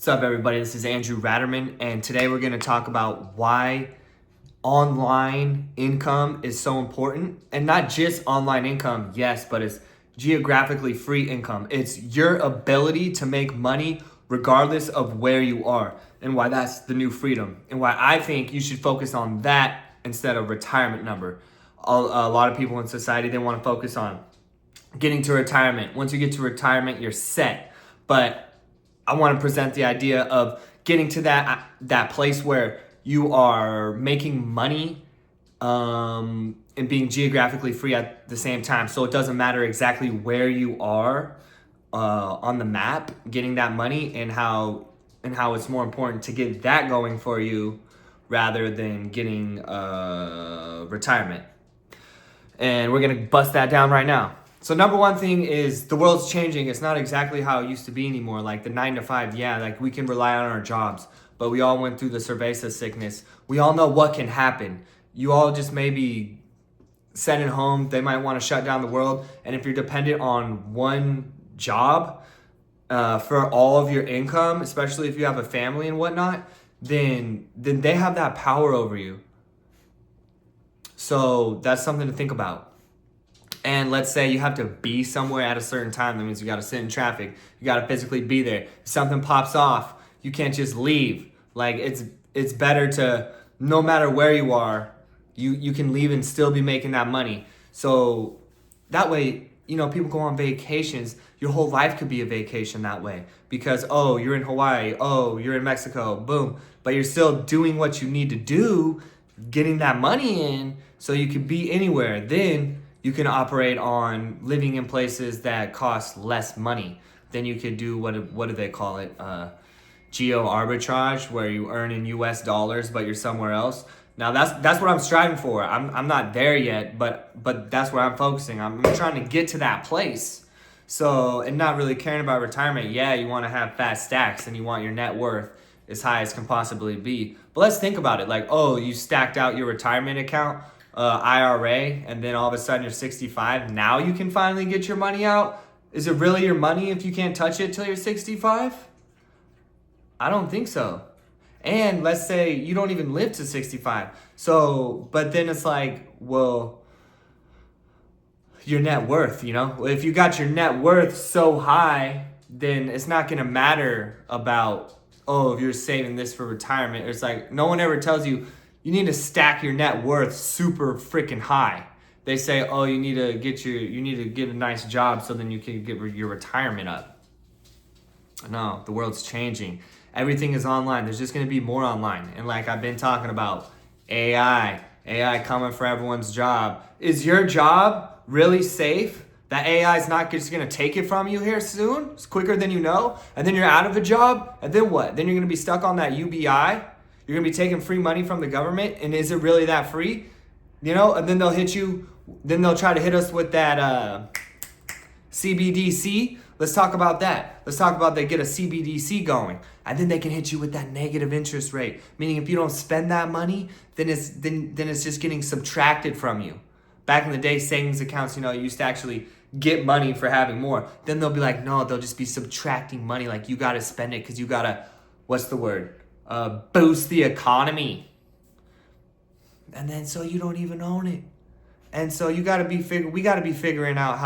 What's up, everybody? This is Andrew Ratterman, and today we're going to talk about why online income is so important. And not just online income, yes, but it's geographically free income. It's your ability to make money regardless of where you are, and why that's the new freedom, and why I think you should focus on that instead of retirement number. A lot of people in society, they want to focus on getting to retirement. Once you get to retirement, you're set. But I want to present the idea of getting to that place where you are making money and being geographically free at the same time. So it doesn't matter exactly where you are on the map, getting that money, and how it's more important to get that going for you rather than getting retirement. And we're gonna bust that down right now. So number one thing is the world's changing. It's not exactly how it used to be anymore. Like the 9 to 5, yeah, like we can rely on our jobs, but we all went through the cerveza sickness. We all know what can happen. You all just maybe sent home. They might want to shut down the world. And if you're dependent on one job for all of your income, especially if you have a family and whatnot, then they have that power over you. So that's something to think about. And let's say you have to be somewhere at a certain time. That means you got to sit in traffic. You got to physically be there. If something pops off, you can't just leave. Like it's better to, no matter where you are, you can leave and still be making that money. So that way, people go on vacations. Your whole life could be a vacation that way. Because, oh, you're in Hawaii. Oh, you're in Mexico. Boom. But you're still doing what you need to do, getting that money in so you can be anywhere. Then you can operate on living in places that cost less money. Then you could do, what do they call it? Geo arbitrage, where you earn in US dollars, but you're somewhere else. Now that's what I'm striving for. I'm not there yet, but that's where I'm focusing. I'm trying to get to that place. So, and not really caring about retirement. Yeah, you want to have fat stacks and you want your net worth as high as can possibly be. But let's think about it. Like, oh, you stacked out your retirement account, IRA, and then all of a sudden you're 65. Now you can finally get your money out. Is it really your money if you can't touch it till you're 65? I don't think so. And let's say you don't even live to 65. So, but then it's like, well, your net worth, if you got your net worth so high, then it's not going to matter about, oh, if you're saving this for retirement. It's like, no one ever tells you, you need to stack your net worth super freaking high. They say, oh, you need to get a nice job so then you can get your retirement up. No, the world's changing. Everything is online. There's just going to be more online. And like I've been talking about, AI coming for everyone's job. Is your job really safe? That AI is not just going to take it from you here soon? It's quicker than you know. And then you're out of a job. And then what? Then you're going to be stuck on that UBI. You're going to be taking free money from the government. And is it really that free? And then they'll hit you. Then they'll try to hit us with that CBDC. Let's talk about that. Let's talk about they get a CBDC going. And then they can hit you with that negative interest rate. Meaning if you don't spend that money, then it's just getting subtracted from you. Back in the day, savings accounts, you used to actually get money for having more. Then they'll be like, no, they'll just be subtracting money. Like you got to spend it because you got to, what's the word? Boost the economy. And then so you don't even own it. And so we got to be figuring out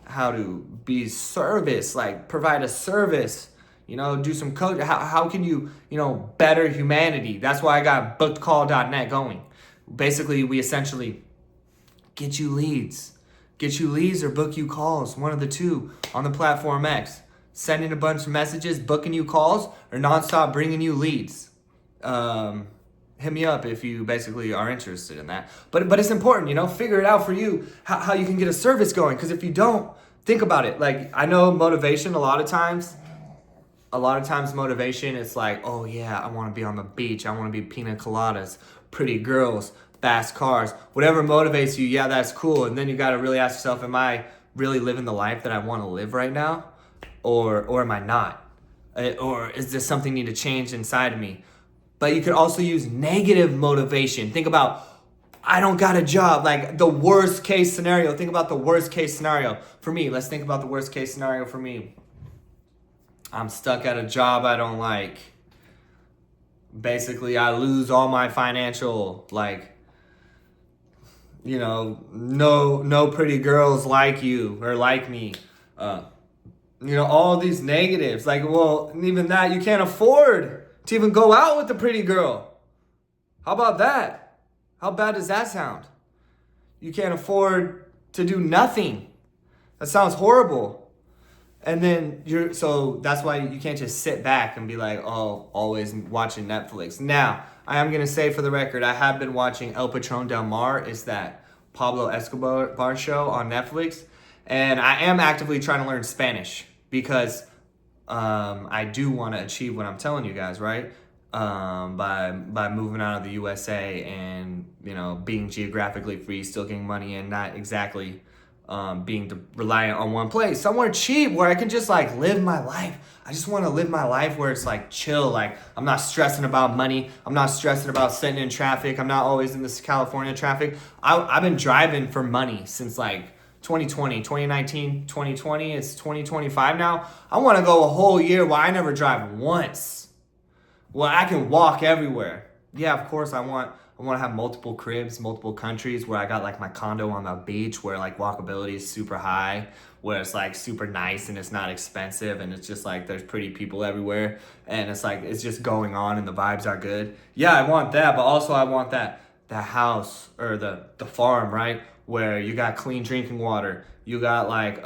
how to be service, like provide a service, do some code. How can you, better humanity? That's why I got bookedcall.net going. Basically, we essentially get you leads or book you calls, one of the two on the platform X. Sending a bunch of messages, booking you calls, or nonstop bringing you leads. Hit me up if you basically are interested in that. But it's important, figure it out for you, how you can get a service going. Because if you don't, think about it. Like, I know motivation a lot of times motivation, it's like, oh yeah, I want to be on the beach. I want to be pina coladas, pretty girls, fast cars. Whatever motivates you, yeah, that's cool. And then you got to really ask yourself, am I really living the life that I want to live right now? Or am I not? Or is there something need to change inside of me? But you could also use negative motivation. Think about, I don't got a job, like the worst case scenario. Think about the worst case scenario for me. Let's think about the worst case scenario for me. I'm stuck at a job I don't like. Basically, I lose all my financial, like, no pretty girls like you or like me. All these negatives. Like, well, even that, you can't afford to even go out with a pretty girl. How about that? How bad does that sound? You can't afford to do nothing. That sounds horrible. And then so that's why you can't just sit back and be like, oh, always watching Netflix. Now, I am going to say for the record, I have been watching El Patron Del Mar. It's that Pablo Escobar show on Netflix. And I am actively trying to learn Spanish because I do want to achieve what I'm telling you guys, right? By moving out of the USA and, being geographically free, still getting money in, not exactly being reliant on one place, somewhere cheap where I can just like live my life. I just want to live my life where it's like chill. Like I'm not stressing about money. I'm not stressing about sitting in traffic. I'm not always in this California traffic. I've been driving for money since like 2020, 2019, 2020. It's 2025 now. I want to go a whole year where I never drive once. Well, I can walk everywhere. Yeah, of course I want to have multiple cribs, multiple countries where I got like my condo on the beach where like walkability is super high, where it's like super nice and it's not expensive and it's just like there's pretty people everywhere and it's like it's just going on and the vibes are good. Yeah, I want that, but also I want that house or the farm, right? Where you got clean drinking water. You got like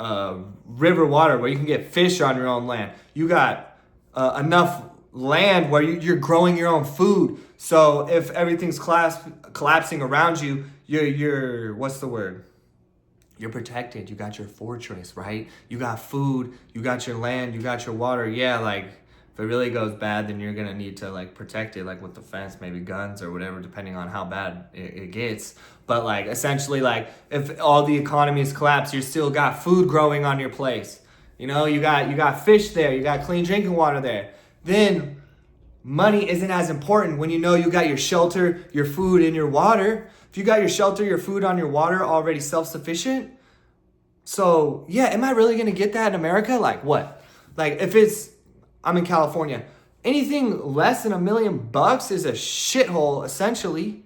river water where you can get fish on your own land. You got enough land where you're growing your own food. So if everything's collapsing around you, you're what's the word? You're protected. You got your fortress, right? You got food, you got your land, you got your water. Yeah, like if it really goes bad, then you're gonna need to like protect it, like with the fence, maybe guns or whatever, depending on how bad it gets. But like essentially, like if all the economies collapse, you still got food growing on your place. You got fish there, you got clean drinking water there. Then money isn't as important when you got your shelter, your food, and your water. If you got your shelter, your food, on your water already self-sufficient. So yeah, am I really gonna get that in America? Like what? Like I'm in California. Anything less than $1 million is a shithole, essentially.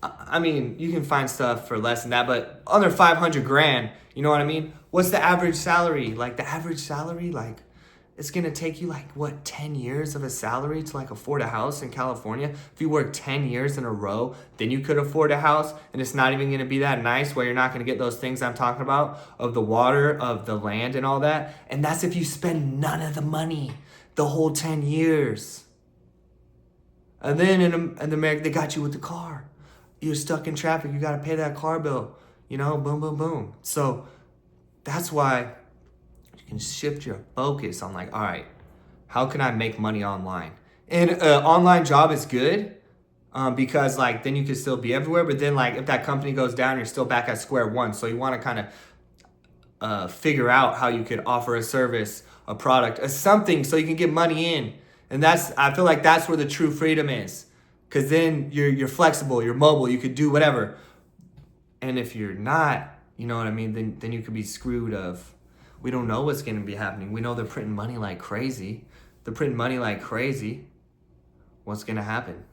I mean, you can find stuff for less than that, but under 500 grand, you know what I mean? What's the average salary? Like the average salary, like it's gonna take you like 10 years of a salary to like afford a house in California. If you work 10 years in a row, then you could afford a house, and it's not even gonna be that nice where you're not gonna get those things I'm talking about of the water, of the land and all that. And that's if you spend none of the money the whole 10 years. And then in America, they got you with the car. You're stuck in traffic, you gotta pay that car bill, boom, boom, boom. So that's why you can shift your focus on like, all right, how can I make money online? And an online job is good because like then you can still be everywhere. But then like if that company goes down, you're still back at square one. So you want to kind of figure out how you could offer a service, a product, something so you can get money in. And I feel like that's where the true freedom is. Because then you're flexible, you're mobile, you could do whatever. And if you're not, you know what I mean, then you could be screwed of, we don't know what's going to be happening. We know they're printing money like crazy. What's going to happen?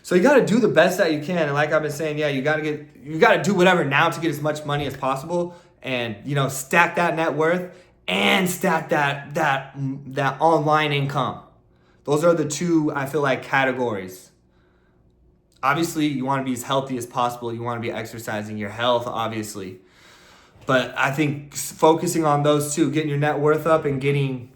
So you got to do the best that you can. And like I've been saying, yeah, you got to do whatever now to get as much money as possible and, stack that net worth and stack that online income. Those are the two, I feel like, categories. Obviously, you want to be as healthy as possible. You want to be exercising your health, obviously. But I think focusing on those two, getting your net worth up and getting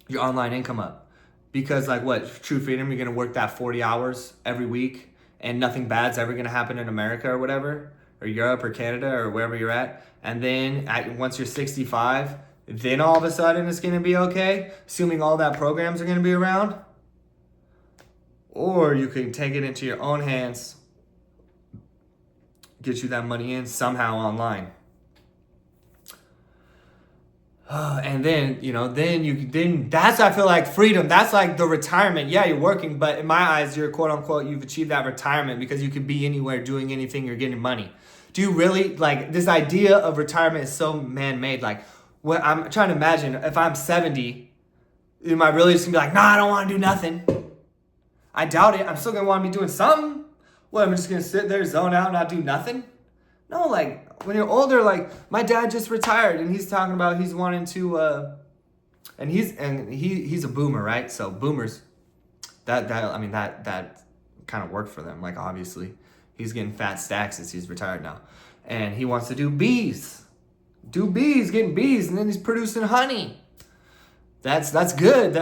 your online income up. Because like what, true freedom, you're going to work that 40 hours every week and nothing bad's ever going to happen in America or whatever, or Europe or Canada or wherever you're at. And then once you're 65, then all of a sudden it's going to be okay, assuming all that programs are going to be around. Or you can take it into your own hands, get you that money in somehow online. And then that's, I feel like, freedom. That's like the retirement. Yeah, you're working, but in my eyes, you're quote unquote, you've achieved that retirement because you can be anywhere doing anything, you're getting money. Do you really, like, this idea of retirement is so man-made. Like, When I'm trying to imagine if I'm 70, am I really just gonna be like, nah, I don't want to do nothing? I doubt it. I'm still gonna want to be doing something. What, I'm just gonna sit there, zone out, not do nothing? No, like when you're older, like my dad just retired and he's talking about he's wanting to and he's a boomer, right? So boomers, that kind of worked for them. Like obviously, he's getting fat stacks as he's retired now, and he wants to do bees, getting bees, and then he's producing honey. That's good.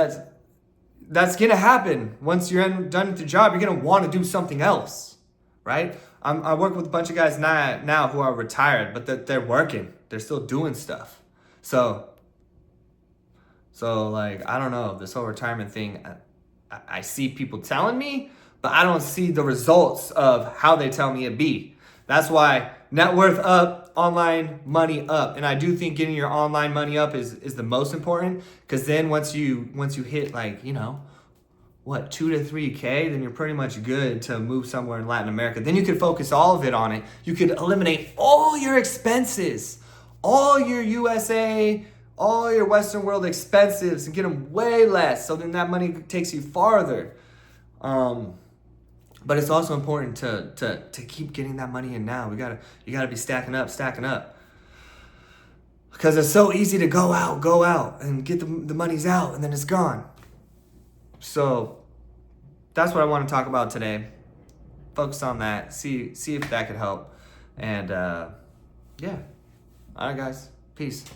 That's gonna happen once you're done with your job. You're gonna want to do something else, right? I work with a bunch of guys now who are retired, but they're working. They're still doing stuff. So like, I don't know, this whole retirement thing, I see people telling me, but I don't see the results of how they tell me it be. That's why net worth up, online money up. And I do think getting your online money up is the most important, because then once you hit like, 2 to 3K, then you're pretty much good to move somewhere in Latin America. Then you could focus all of it on it. You could eliminate all your expenses, all your USA, all your Western world expenses, and get them way less. So then that money takes you farther. But it's also important to keep getting that money in now. You gotta be stacking up. Because it's so easy to go out and get the money's out and then it's gone. So that's what I want to talk about today. Focus on that. See if that could help. And yeah. All right, guys. Peace.